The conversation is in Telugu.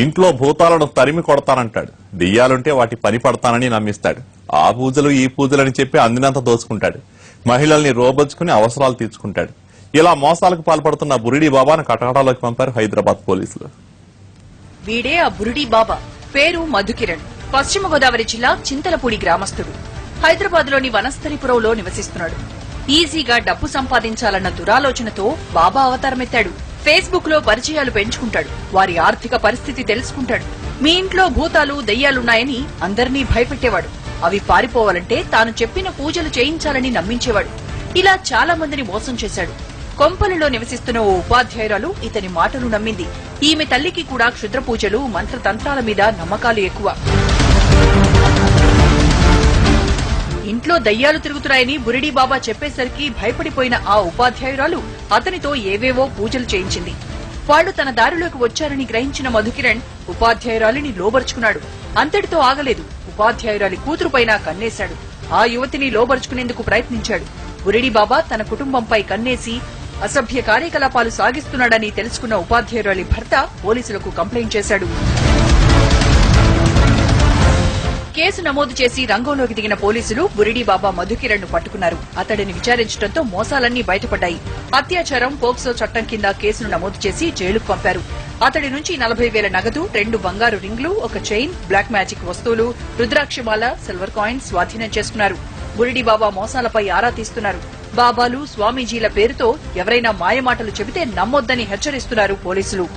ఇంట్లో భూతాలను తరిమి కొడతానంటాడు. దెయ్యాలుంటే వాటి పని పడతానని నమ్మిస్తాడు. ఆ పూజలు ఈ పూజలని చెప్పి అందినంత దోచుకుంటాడు. మహిళల్ని రోబొచ్చుకుని అవసరాలు తీర్చుకుంటాడు. ఇలా మోసాలకు పాల్పడుతున్న బురిడి బాబాను కటకటాలోకి పంపారు హైదరాబాద్ పోలీసులు. వీడే ఆ బురిడి బాబా. పేరు మధుకిరణ్. పశ్చిమ గోదావరి జిల్లా చింతలపూడి గ్రామస్తుడు. హైదరాబాద్ లోని వనస్థలిపురంలో నివసిస్తున్నాడు. ఈజీగా డబ్బు సంపాదించాలన్న దురాలోచనతో బాబా అవతారమెత్తాడు. ఫేస్బుక్ లో పరిచయాలు పెంచుకుంటాడు. వారి ఆర్థిక పరిస్థితి తెలుసుకుంటాడు. మీ ఇంట్లో భూతాలు దెయ్యాలున్నాయని అందర్నీ భయపెట్టేవాడు. అవి పారిపోవాలంటే తాను చెప్పిన పూజలు చేయించాలని నమ్మించేవాడు. ఇలా చాలా మందిని మోసం చేశాడు. కొంపలలో నివసిస్తున్న ఓ ఉపాధ్యాయురాలు ఇతని మాటలు నమ్మింది. ఈమె తల్లికి కూడా క్షుద్ర పూజలు మంత్రతంత్రాల మీద నమ్మకాలు ఎక్కువ. ఇంట్లో దయ్యాలు తిరుగుతున్నాయని బురిడి బాబా చెప్పేసరికి భయపడిపోయిన ఆ ఉపాధ్యాయురాలు అతనితో ఏవేవో పూజలు చేయించింది. వాళ్లు తన దారిలోకి వచ్చారని గ్రహించిన మధుకిరణ్ ఉపాధ్యాయురాలిని లోబరుచుకున్నాడు. అంతటితో ఆగలేదు. ఉపాధ్యాయురాలి కూతురుపైన కన్నేశాడు. ఆ యువతిని లోబరుచుకునేందుకు ప్రయత్నించాడు. బురిడి బాబా తన కుటుంబంపై కన్నేసి అసభ్య కార్యకలాపాలు సాగిస్తున్నాడని తెలుసుకున్న ఉపాధ్యాయురాలి భర్త పోలీసులకు కంప్లైంట్ చేశాడు. కేసు నమోదు చేసి రంగంలోకి దిగిన పోలీసులు బురిడి బాబా మధుకిరణ్ ను పట్టుకున్నారు. అతడిని విచారించడంతో మోసాలన్నీ బయటపడ్డాయి. అత్యాచారం పోక్సో చట్టం కింద కేసును నమోదు చేసి జైలుకు పంపారు. అతడి నుంచి 40,000 నగదు, 2 బంగారు రింగ్లు, ఒక చైన్, బ్లాక్ మ్యాజిక్ వస్తువులు, రుద్రాక్షమాల, సిల్వర్ కాయిన్స్ స్వాధీనం చేసుకున్నారు. బురిడి బాబా మోసాలపై ఆరా తీస్తున్నారు. బాబాలు, స్వామీజీల పేరుతో ఎవరైనా మాయమాటలు చెబితే నమ్మొద్దని హెచ్చరిస్తున్నారు పోలీసులు.